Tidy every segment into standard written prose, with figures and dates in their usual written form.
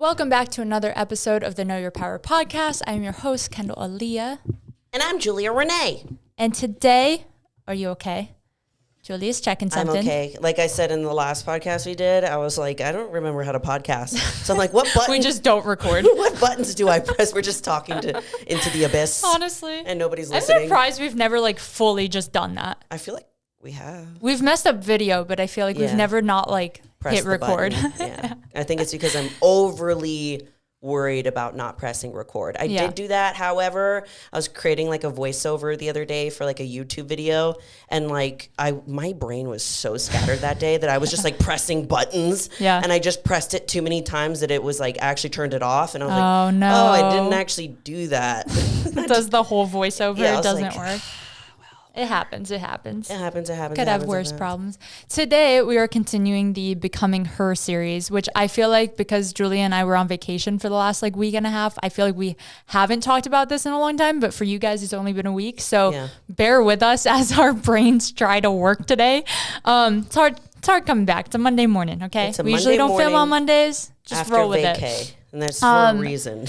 Welcome back to another episode of the Know Your Power podcast. I'm your host, Kendall Aaliyah. And I'm juliarene. And today, are you okay? Julia's checking something. I'm okay. Like I said in the last podcast we did, I was like, I don't remember how to podcast. So I'm like, what button? We just don't record. What buttons do I press? We're just talking into the abyss. Honestly. And nobody's listening. I'm surprised we've never fully just done that. I feel like we have. We've messed up video, but I feel like we've never not Press hit record. Yeah. I think it's because I'm overly worried about not pressing record. I did do that. However, I was creating a voiceover the other day for a YouTube video, and my brain was so scattered that day that I was just pressing buttons. Yeah. And I just pressed it too many times that it was actually turned it off, and I was oh no, I didn't actually do that. Does the whole voiceover? Yeah, it doesn't work. It happens. It happens. Could have worse problems. Today, we are continuing the Becoming Her series, which I feel like because Julia and I were on vacation for the last week and a half, I feel like we haven't talked about this in a long time, but for you guys, it's only been a week. So bear with us as our brains try to work today. It's hard coming back. It's a Monday morning, okay? We usually don't film on Mondays. Just roll with it. And that's for a reason.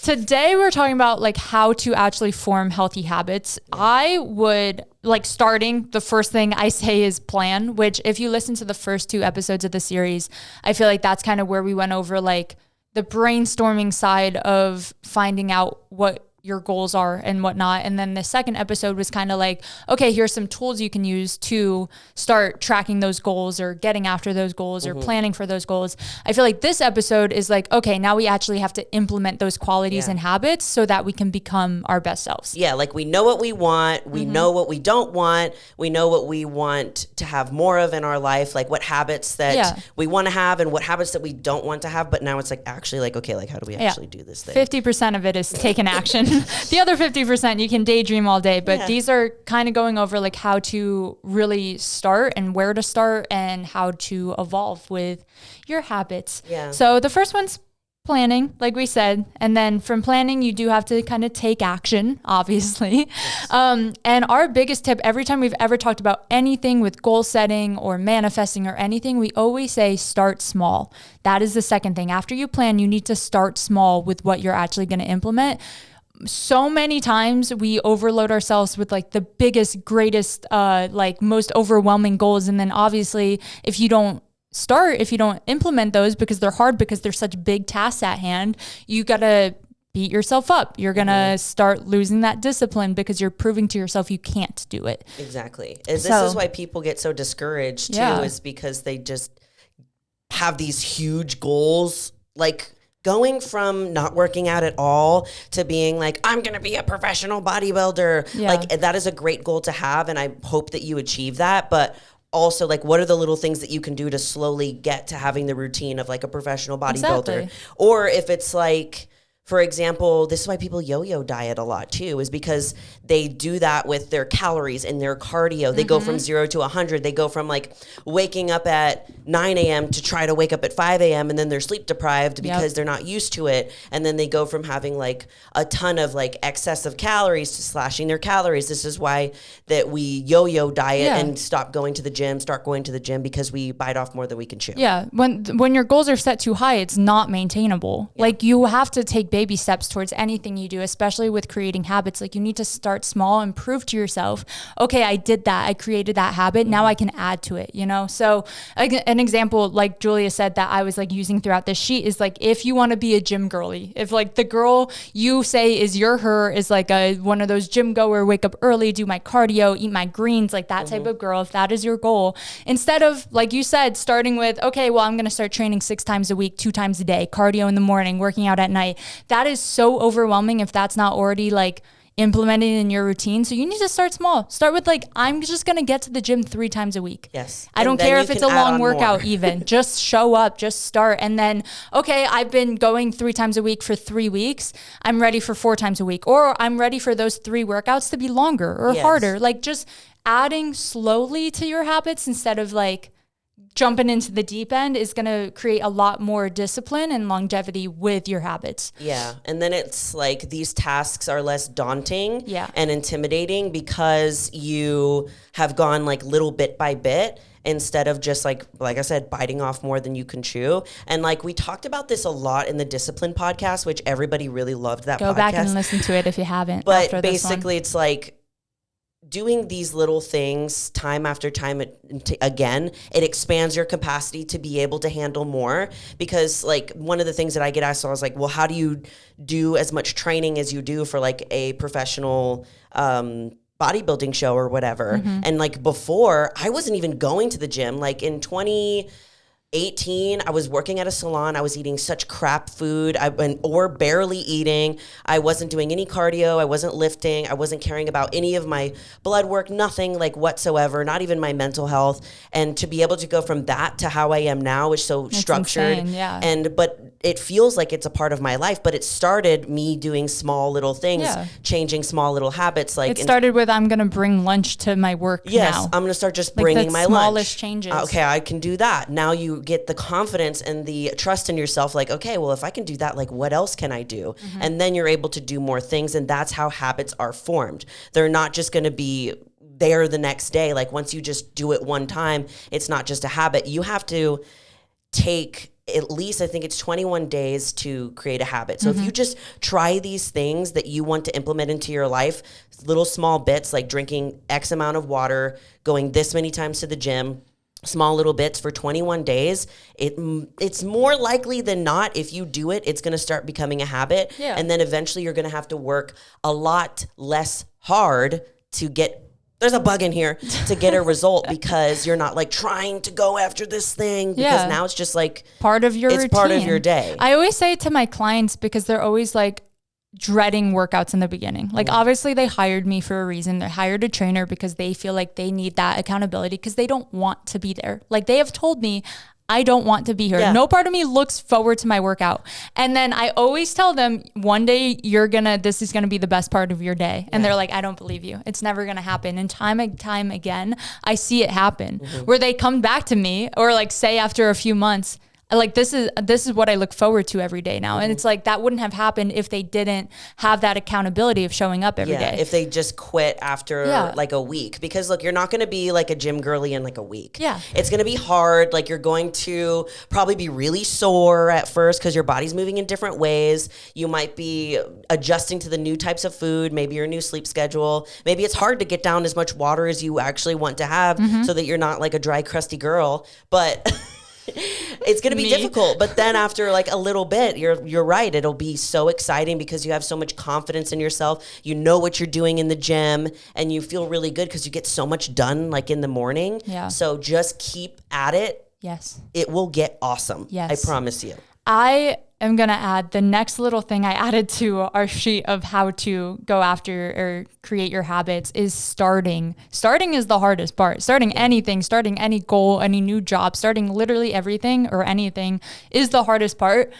Today we're talking about how to actually form healthy habits. I would starting, the first thing I say is plan, which if you listen to the first 2 episodes of the series, I feel like that's kind of where we went over the brainstorming side of finding out what your goals are and whatnot. And then the second episode was kind of okay, here's some tools you can use to start tracking those goals or getting after those goals or planning for those goals. I feel like this episode is okay, now we actually have to implement those qualities and habits so that we can become our best selves. Yeah, we know what we want. We know what we don't want. We know what we want to have more of in our life, what habits that we want to have and what habits that we don't want to have. But now it's actually okay, how do we actually do this thing? 50% of it is taking action. The other 50%, you can daydream all day, but these are kind of going over how to really start and where to start and how to evolve with your habits. Yeah. So the first one's planning, like we said, and then from planning, you do have to kind of take action, obviously. Yes. And our biggest tip, every time we've ever talked about anything with goal setting or manifesting or anything, we always say start small. That is the second thing. After you plan, you need to start small with what you're actually going to implement. So many times we overload ourselves with the biggest, greatest, most overwhelming goals. And then obviously if you don't implement those because they're hard, because they're such big tasks at hand, you got to beat yourself up. You're going to start losing that discipline because you're proving to yourself you can't do it. Exactly. This is why people get so discouraged too, is because they just have these huge goals, going from not working out at all to being I'm going to be a professional bodybuilder. Yeah. That is a great goal to have. And I hope that you achieve that. But also, what are the little things that you can do to slowly get to having the routine of a professional bodybuilder? Exactly. Or if it's for example, this is why people yo-yo diet a lot too, is because they do that with their calories and their cardio. They go from 0 to 100. They go from waking up at 9 a.m. to try to wake up at 5 a.m. and then they're sleep deprived because they're not used to it. And then they go from having a ton of excess of calories to slashing their calories. This is why that we yo-yo diet and start going to the gym because we bite off more than we can chew. Yeah. When your goals are set too high, it's not maintainable. Yeah. You have to take baby steps towards anything you do, especially with creating habits. You need to start small and prove to yourself, okay, I did that. I created that habit. Now I can add to it, So an example, like Julia said, that I was using throughout this sheet is if you want to be a gym girly, if the girl you say is her is one of those gym goer, wake up early, do my cardio, eat my greens, that type of girl, if that is your goal, instead of, like you said, starting with, okay, well, I'm going to start training 6 times a week, 2 times a day, cardio in the morning, working out at night. That is so overwhelming if that's not already implemented in your routine. So you need to start small. Start with I'm just going to get to the gym 3 times a week. Yes. I don't care if it's a long workout even. Just show up, just start. And then, okay, I've been going 3 times a week for 3 weeks. I'm ready for 4 times a week. Or I'm ready for those 3 workouts to be longer or harder. Just adding slowly to your habits instead of jumping into the deep end is going to create a lot more discipline and longevity with your habits. Yeah. And then it's these tasks are less daunting and intimidating because you have gone little bit by bit. instead of just like I said, biting off more than you can chew. And like we talked about this a lot in the Discipline podcast, which everybody really loved that podcast. Go back and listen to it if you haven't. But basically it's like doing these little things time after time again, it expands your capacity to be able to handle more. Because like one of the things that I get asked, so I was like, well, how do you do as much training as you do for like a professional bodybuilding show or whatever? And like before, I wasn't even going to the gym. Like in 2018, I was working at a salon. I was eating such crap food or barely eating. I wasn't doing any cardio. I wasn't lifting. I wasn't caring about any of my blood work, nothing like whatsoever, not even my mental health. And to be able to go from that to how I am now is so structured. Insane, yeah. But it feels like it's a part of my life, but it started me doing small little things, changing small little habits. Like it started with, I'm going to bring lunch to my work now. I'm going to start just bringing my lunch. Smallest changes. Okay, I can do that. Now you get the confidence and the trust in yourself. Like, okay, well, if I can do that, like what else can I do? And then you're able to do more things. And that's how habits are formed. They're not just going to be there the next day. Like once you just do it one time, it's not just a habit. You have to take at least, I think it's 21 days to create a habit. So if you just try these things that you want to implement into your life, little small bits like drinking X amount of water, going this many times to the gym, small little bits for 21 days, it's more likely than not, if you do it, it's going to start becoming a habit. Yeah. And then eventually you're going to have to work a lot less hard to get, there's a bug in here, to get a result, because you're not like trying to go after this thing, because now it's just like part of your routine. Part of your day. I always say it to my clients, because they're always like dreading workouts in the beginning. Like obviously they hired me for a reason. They hired a trainer because they feel like they need that accountability, because they don't want to be there. Like they have told me, I don't want to be here. Yeah. No part of me looks forward to my workout. And then I always tell them, one day this is going to be the best part of your day. And they're like, I don't believe you. It's never going to happen. And time and time again, I see it happen where they come back to me or like say after a few months, like this is what I look forward to every day now. And it's like that wouldn't have happened if they didn't have that accountability of showing up every day. If they just quit after like a week. Because look, you're not going to be like a gym girly in like a week. Yeah. It's going to be hard. Like you're going to probably be really sore at first because your body's moving in different ways. You might be adjusting to the new types of food, maybe your new sleep schedule. Maybe it's hard to get down as much water as you actually want to have so that you're not like a dry, crusty girl. But it's going to be difficult. But then after like a little bit, you're right. It'll be so exciting because you have so much confidence in yourself. You know what you're doing in the gym and you feel really good because you get so much done like in the morning. Yeah. So just keep at it. Yes. It will get awesome. Yes. I promise you. I am going to add the next little thing I added to our sheet of how to go after or create your habits is starting. Starting is the hardest part. Starting anything, starting any goal, any new job, starting literally everything or anything is the hardest part.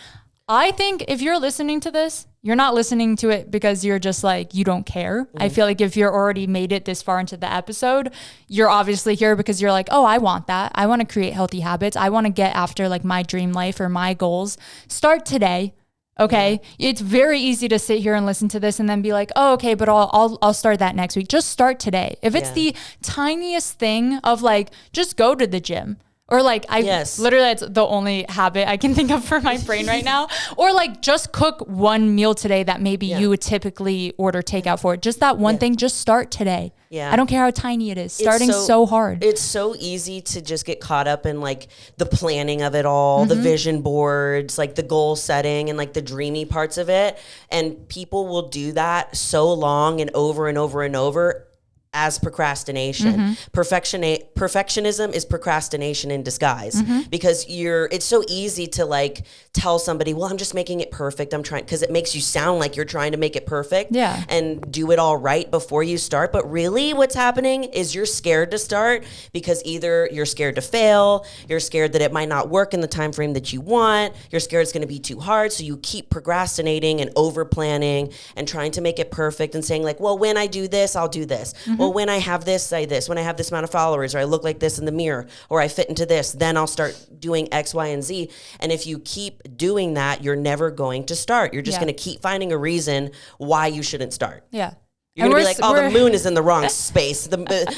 I think if you're listening to this, you're not listening to it because you're just like, you don't care. I feel like if you're already made it this far into the episode, you're obviously here because you're like, oh, I want that. I want to create healthy habits. I want to get after like my dream life or my goals. Start today. Okay. It's very easy to sit here and listen to this and then be like, oh, okay, but I'll start that next week. Just start today. If it's the tiniest thing of like, just go to the gym. Or like literally it's the only habit I can think of for my brain right now. Or like just cook one meal today that maybe you would typically order takeout for. Just that one thing, just start today. Yeah. I don't care how tiny it is. Starting so hard. It's so easy to just get caught up in like the planning of it all, the vision boards, like the goal setting and like the dreamy parts of it. And people will do that so long and over and over and over as procrastination. Perfectionism is procrastination in disguise because it's so easy to like tell somebody, well, I'm just making it perfect. I'm trying, because it makes you sound like you're trying to make it perfect and do it all right before you start. But really what's happening is you're scared to start because either you're scared to fail, you're scared that it might not work in the time frame that you want, you're scared it's going to be too hard. So you keep procrastinating and over planning and trying to make it perfect and saying like, well, when I do this, I'll do this. Well, when I have this, say this. When I have this amount of followers, or I look like this in the mirror, or I fit into this, then I'll start doing X, Y, and Z. And if you keep doing that, you're never going to start. You're just going to keep finding a reason why you shouldn't start. Yeah. You're going to be like, oh, the moon is in the wrong space. The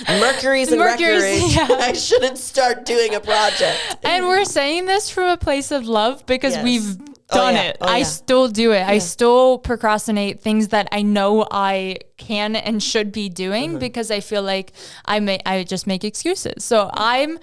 Mercury's in retrograde. Yeah. I shouldn't start doing a project. And we're saying this from a place of love because we've done it. I still do it. I still procrastinate things that I know I can and should be doing because I feel like I just make excuses. So I'm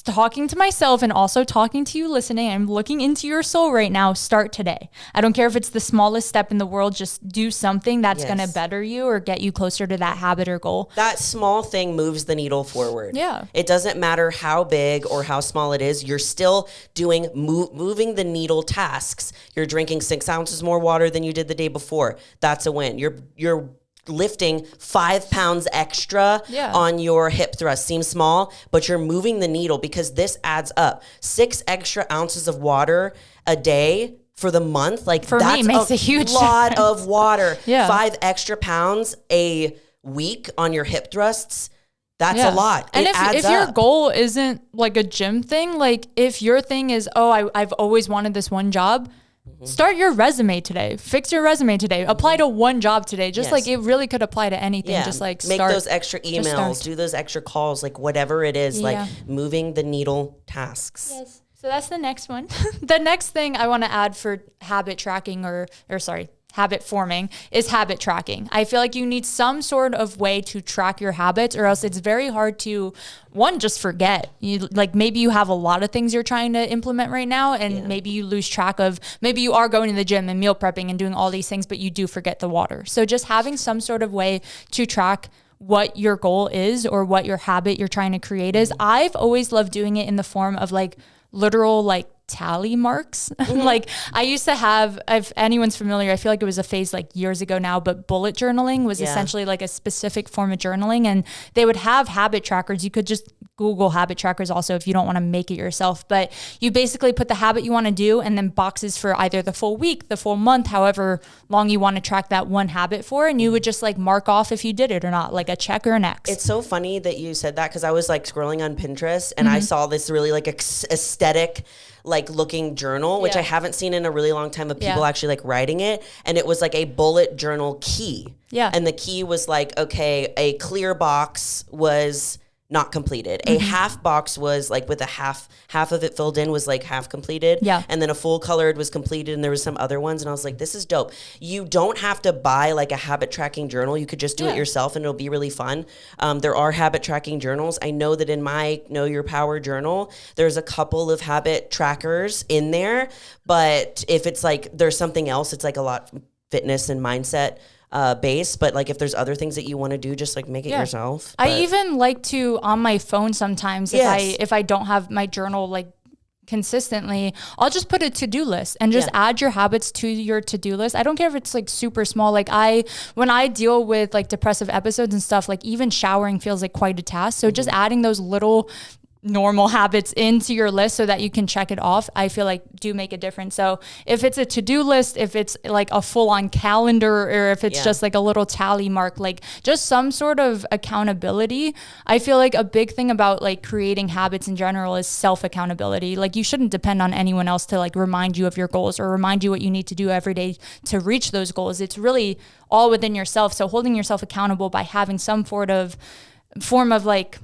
talking to myself and also talking to you listening. I'm looking into your soul right now. Start today. I don't care if it's the smallest step in the world. Just do something that's going to better you or get you closer to that habit or goal. That small thing moves the needle forward. Yeah. It doesn't matter how big or how small it is. You're still doing moving the needle tasks. You're drinking 6 ounces more water than you did the day before. That's a win. You're lifting 5 pounds extra on your hip thrust. Seems small, but you're moving the needle because this adds up. 6 extra ounces of water a day for the month. Like for that's me, makes a huge lot difference. Of water. 5 extra pounds a week on your hip thrusts. That's a lot. And if your goal isn't like a gym thing, like if your thing is, I've always wanted this one job, start your resume today. Fix your resume today. Apply to one job today. Just like it really could apply to anything. Just like make those extra emails, do those extra calls, like whatever it is, like moving the needle tasks. Yes. So that's the next one. The next thing I want to add for habit tracking habit forming is habit tracking. I feel like you need some sort of way to track your habits or else it's very hard to, one, just forget. You like maybe you have a lot of things you're trying to implement right now and maybe you lose track of, maybe you are going to the gym and meal prepping and doing all these things, but you do forget the water. So just having some sort of way to track what your goal is or what your habit you're trying to create is. I've always loved doing it in the form of like literal like tally marks. Like I used to have, if anyone's familiar, I feel like it was a phase like years ago now, but bullet journaling was essentially like a specific form of journaling and they would have habit trackers. You could just Google habit trackers also if you don't want to make it yourself, but you basically put the habit you want to do and then boxes for either the full week, the full month, however long you want to track that one habit for. And you would just like mark off if you did it or not, like a check or an X. It's so funny that you said that because I was like scrolling on Pinterest and I saw this really like aesthetic like looking journal, which I haven't seen in a really long time of people actually like writing it. And it was like a bullet journal key. Yeah. And the key was like, okay, a clear box was not completed. A half box was like with a half of it filled in was like half completed. Yeah. And then a full colored was completed and there was some other ones. And I was like, this is dope. You don't have to buy like a habit tracking journal. You could just do it yourself and it'll be really fun. There are habit tracking journals. I know that in my Know Your Power journal, there's a couple of habit trackers in there. But if it's like, there's something else, it's like a lot fitness and mindset base, but like if there's other things that you want to do, just like make it yourself. But I even like to on my phone sometimes if I don't have my journal like consistently, I'll just put a to-do list and just add your habits to your to-do list. I don't care if it's like super small. Like when I deal with like depressive episodes and stuff, like even showering feels like quite a task. So just adding those little normal habits into your list so that you can check it off, I feel like do make a difference. So if it's a to-do list, if it's like a full-on calendar, or if it's just like a little tally mark, like just some sort of accountability. I feel like a big thing about like creating habits in general is self-accountability. Like you shouldn't depend on anyone else to like remind you of your goals or remind you what you need to do every day to reach those goals. It's really all within yourself. So holding yourself accountable by having some form of like,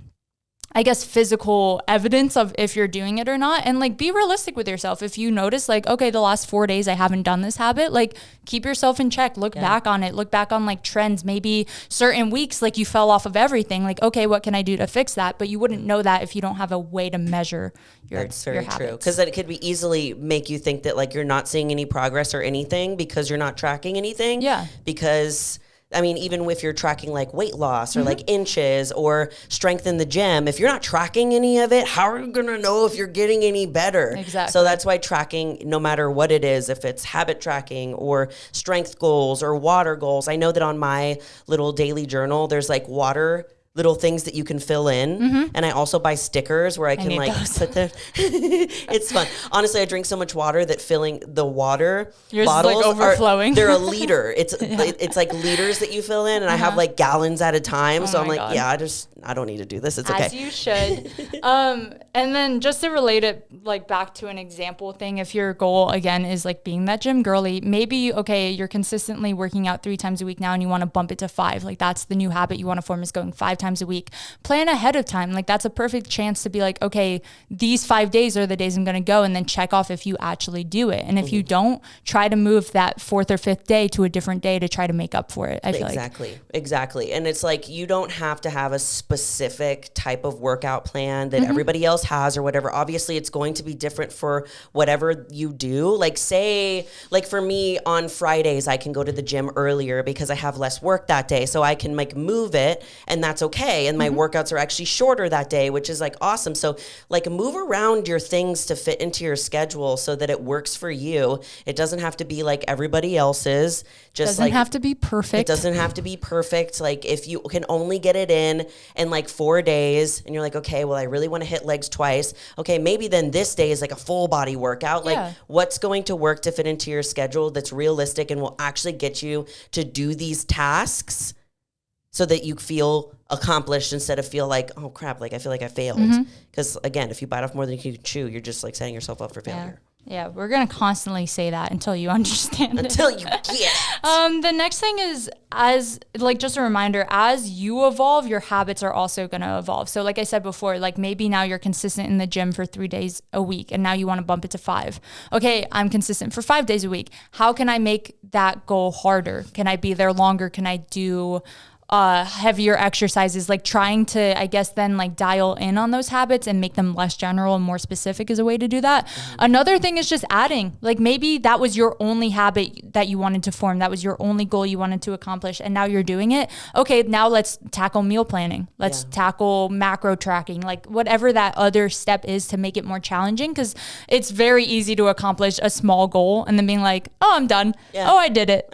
I guess, physical evidence of if you're doing it or not, and like be realistic with yourself. If you notice like, okay, the last 4 days I haven't done this habit, like keep yourself in check, look back on it, look back on like trends, maybe certain weeks, like you fell off of everything, like, okay, what can I do to fix that? But you wouldn't know that if you don't have a way to measure your habits. That's very true. Because then it could be easily make you think that like you're not seeing any progress or anything because you're not tracking anything. Yeah. Because I mean, even if you're tracking like weight loss or like inches or strength in the gym, if you're not tracking any of it, how are you going to know if you're getting any better? Exactly. So that's why tracking, no matter what it is, if it's habit tracking or strength goals or water goals, I know that on my little daily journal, there's like water little things that you can fill in. And I also buy stickers where I can like put the, it's fun. Honestly, I drink so much water that filling the water bottles like overflowing. They're a liter. It's like liters that you fill in and I have like gallons at a time. So I'm like, I just I don't need to do this. It's As okay. you should. And then just to relate it like back to an example thing, if your goal again is like being that gym girly, maybe, okay, you're consistently working out 3 times a week now and you want to bump it to 5. Like that's the new habit you want to form, is going 5 times a week. Plan ahead of time. Like that's a perfect chance to be like, okay, these 5 days are the days I'm going to go, and then check off if you actually do it. And if you don't, try to move that 4th or 5th day to a different day to try to make up for it. I feel Exactly. And it's like, you don't have to have a specific type of workout plan that everybody else has or whatever. Obviously, it's going to be different for whatever you do. Like say, like for me on Fridays, I can go to the gym earlier because I have less work that day. So I can like move it, and that's okay. And my workouts are actually shorter that day, which is like awesome. So like move around your things to fit into your schedule so that it works for you. It doesn't have to be like everybody else's. Doesn't have to be perfect. It doesn't have to be perfect. Like if you can only get it in like 4 days and you're like, okay, well, I really want to hit legs twice. Okay, maybe then this day is like a full body workout. Like what's going to work to fit into your schedule that's realistic and will actually get you to do these tasks so that you feel accomplished instead of feel like, oh crap, like I feel like I failed. Because again, if you bite off more than you can chew, you're just like setting yourself up for failure. Yeah, we're going to constantly say that until you understand Until you get it. The next thing is, as like just a reminder, as you evolve, your habits are also going to evolve. So like I said before, like maybe now you're consistent in the gym for 3 days a week and now you want to bump it to 5. Okay, I'm consistent for 5 days a week. How can I make that goal harder? Can I be there longer? Can I do heavier exercises? Like trying to, I guess, then like dial in on those habits and make them less general and more specific is a way to do that. Another thing is just adding, like maybe that was your only habit that you wanted to form. That was your only goal you wanted to accomplish. And now you're doing it. Okay, now let's tackle meal planning. Let's tackle macro tracking, like whatever that other step is to make it more challenging. Cause it's very easy to accomplish a small goal and then being like, oh, I'm done. Oh, I did it.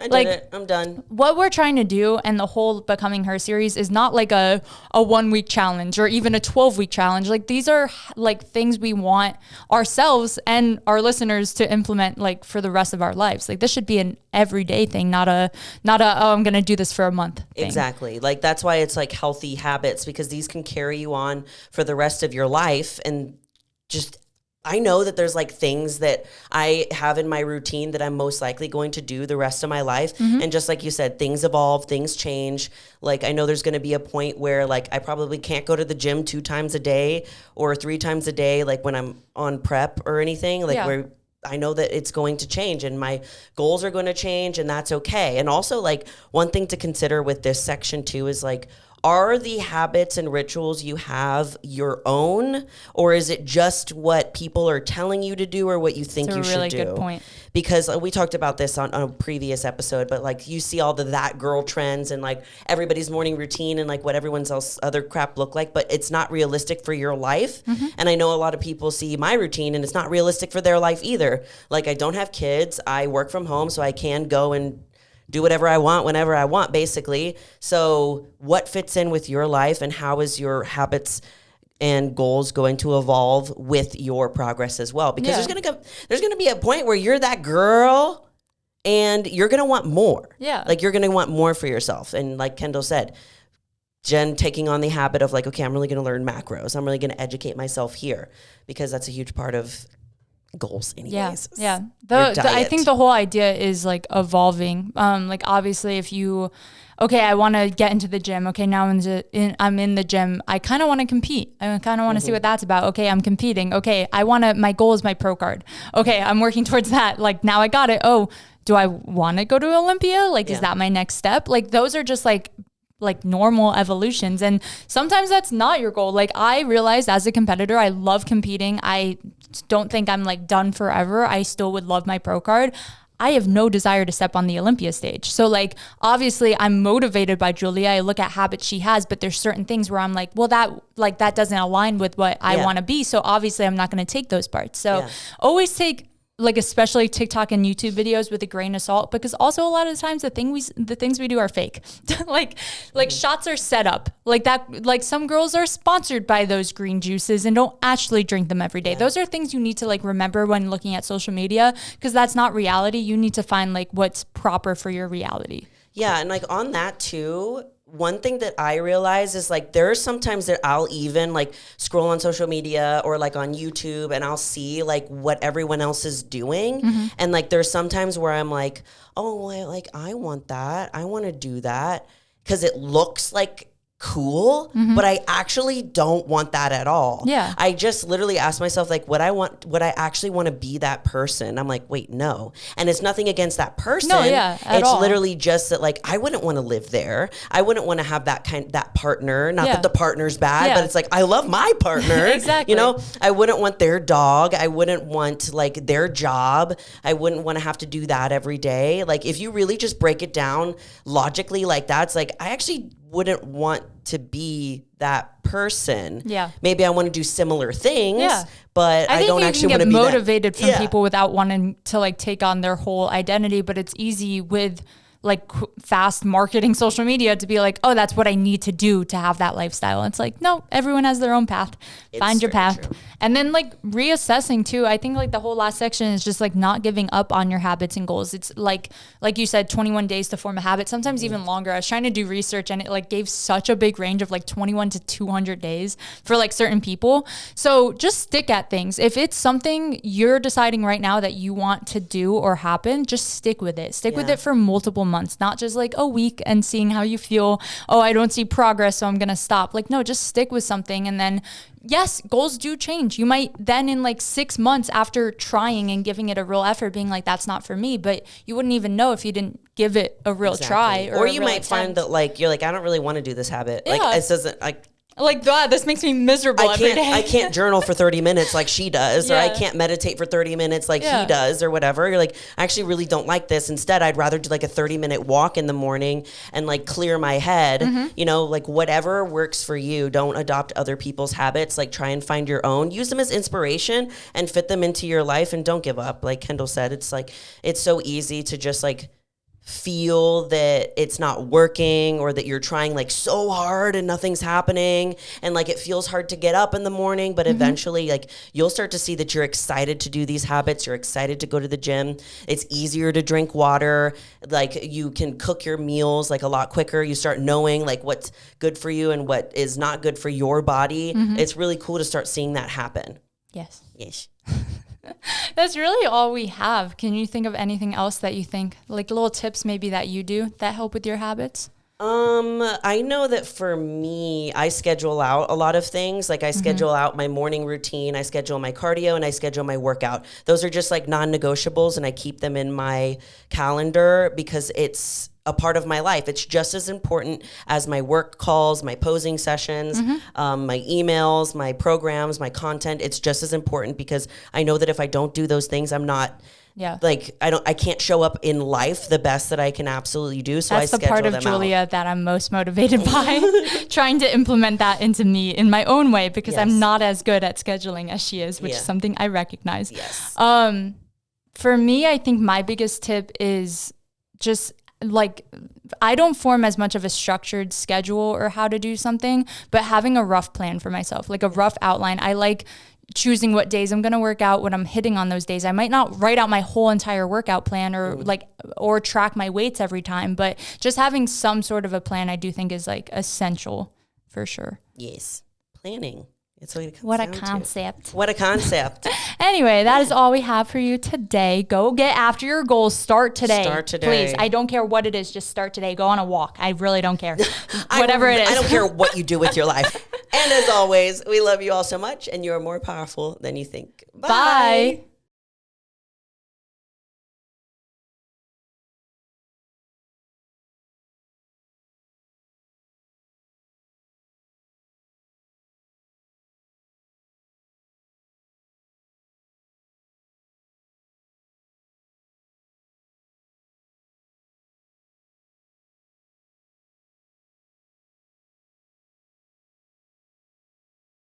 I'm done. What we're trying to do, and the whole Becoming Her series, is not like a 1 week challenge or even a 12-week challenge. Like these are like things we want ourselves and our listeners to implement like for the rest of our lives. Like this should be an everyday thing, not a oh, I'm going to do this for a month thing. Exactly. Like that's why it's like healthy habits, because these can carry you on for the rest of your life. And just I know that there's like things that I have in my routine that I'm most likely going to do the rest of my life. And just like you said, things evolve, things change. Like I know there's going to be a point where like I probably can't go to the gym 2 times a day or 3 times a day, like when I'm on prep or anything, like where I know that it's going to change and my goals are going to change, and that's okay. And also like one thing to consider with this section too is like, are the habits and rituals you have your own, or is it just what people are telling you to do or what you think you should do? That's a really good point. Because we talked about this on a previous episode, but like you see all that girl trends and like everybody's morning routine and like what everyone's else other crap look like, but it's not realistic for your life. And I know a lot of people see my routine and it's not realistic for their life either. Like I don't have kids, I work from home, so I can go and do whatever I want, whenever I want, basically. So what fits in with your life, and how is your habits and goals going to evolve with your progress as well? Because there's gonna be a point where you're that girl and you're gonna want more. Like you're gonna want more for yourself. And like Kendall said, Jen taking on the habit of like, okay, I'm really gonna learn macros. I'm really gonna educate myself here, because that's a huge part of goals anyways. I think the whole idea is like evolving. Like obviously if you, okay, I want to get into the gym. Okay, now I'm in the gym. I kind of want to compete. I kind of want to see what that's about. Okay, I'm competing. Okay, my goal is my pro card. Okay, I'm working towards that. Like now I got it. Oh, do I want to go to Olympia? Like, is that my next step? Like those are just like normal evolutions. And sometimes that's not your goal. Like I realized as a competitor, I love competing. I don't think I'm like done forever. I still would love my pro card. I have no desire to step on the Olympia stage. So like, obviously I'm motivated by Julia. I look at habits she has, but there's certain things where I'm like, well, that doesn't align with what I want to be. So obviously I'm not going to take those parts. So always take like especially TikTok and YouTube videos with a grain of salt, because also a lot of the times the things we do are fake. like shots are set up like that. Like some girls are sponsored by those green juices and don't actually drink them every day. Those are things you need to like remember when looking at social media, because that's not reality. You need to find like what's proper for your reality. Yeah. And like on that too, one thing that I realize is like there are some times that I'll even like scroll on social media or like on YouTube and I'll see like what everyone else is doing. And like there's sometimes where I'm like, oh, like I want that. I want to do that because it looks like cool, but I actually don't want that at all. Yeah. I just literally ask myself like, would I actually want to be that person? I'm like, wait, no. And it's nothing against that person. No, yeah, at it's all. literally just that like, I wouldn't want to live there. I wouldn't want to have that partner. Not that the partner's bad, but it's like, I love my partner. Exactly. You know, I wouldn't want their dog. I wouldn't want like their job. I wouldn't want to have to do that every day. Like if you really just break it down logically like that, it's like, I actually wouldn't want to be that person. Yeah. Maybe I want to do similar things, but I don't actually want to be be motivated from people without wanting to like take on their whole identity. But it's easy with like fast marketing social media to be like, oh, that's what I need to do to have that lifestyle. And it's like, no, everyone has their own path. Find your path. True. And then like reassessing too. I think like the whole last section is just like not giving up on your habits and goals. It's like you said, 21 days to form a habit, sometimes even longer. I was trying to do research and it like gave such a big range of like 21 to 200 days for like certain people. So just stick at things. If it's something you're deciding right now that you want to do or happen, just stick with it. Stick with it for multiple months, not just like a week and seeing how you feel. Oh, I don't see progress, so I'm going to stop. Like, no, just stick with something. And then yes, goals do change. You might then in like 6 months after trying and giving it a real effort being like, that's not for me, but you wouldn't even know if you didn't give it a real try. Or you might find that like, you're like, I don't really want to do this habit. Like it doesn't like that, this makes me miserable every day. I can't journal for 30 minutes like she does, or I can't meditate for 30 minutes like he does, or whatever. You're like, I actually really don't like this. Instead, I'd rather do like a 30-minute walk in the morning and like clear my head, you know, like whatever works for you. Don't adopt other people's habits. Like try and find your own. Use them as inspiration and fit them into your life, and don't give up. Like Kendall said, it's like, it's so easy to just like feel that it's not working, or that you're trying like so hard and nothing's happening, and like it feels hard to get up in the morning, but eventually like you'll start to see that you're excited to do these habits. You're excited to go to the gym. It's easier to drink water. Like you can cook your meals like a lot quicker. You start knowing like what's good for you and what is not good for your body. It's really cool to start seeing that happen. Yes. That's really all we have. Can you think of anything else that you think, like little tips maybe that you do that help with your habits? I know that for me, I schedule out a lot of things. Like I schedule out my morning routine, I schedule my cardio, and I schedule my workout. Those are just like non-negotiables, and I keep them in my calendar because it's a part of my life. It's just as important as my work calls, my posing sessions, my emails, my programs, my content. It's just as important because I know that if I don't do those things, I'm not like, I can't show up in life the best that I can absolutely do. So that's I schedule them out. That's the part of Julia that I'm most motivated by, trying to implement that into me in my own way, because I'm not as good at scheduling as she is, which is something I recognize. For me, I think my biggest tip is just like, I don't form as much of a structured schedule or how to do something, but having a rough plan for myself, like a rough outline. I like choosing what days I'm going to work out, what I'm hitting on those days. I might not write out my whole entire workout plan or track my weights every time, but just having some sort of a plan, I do think is like essential for sure. Yes. Planning. It's what a concept. What a concept. Anyway, that is all we have for you today. Go get after your goals. Start today. Please. I don't care what it is. Just start today. Go on a walk. I really don't care. Whatever it is. I don't care what you do with your life. And as always, we love you all so much, and you are more powerful than you think. Bye.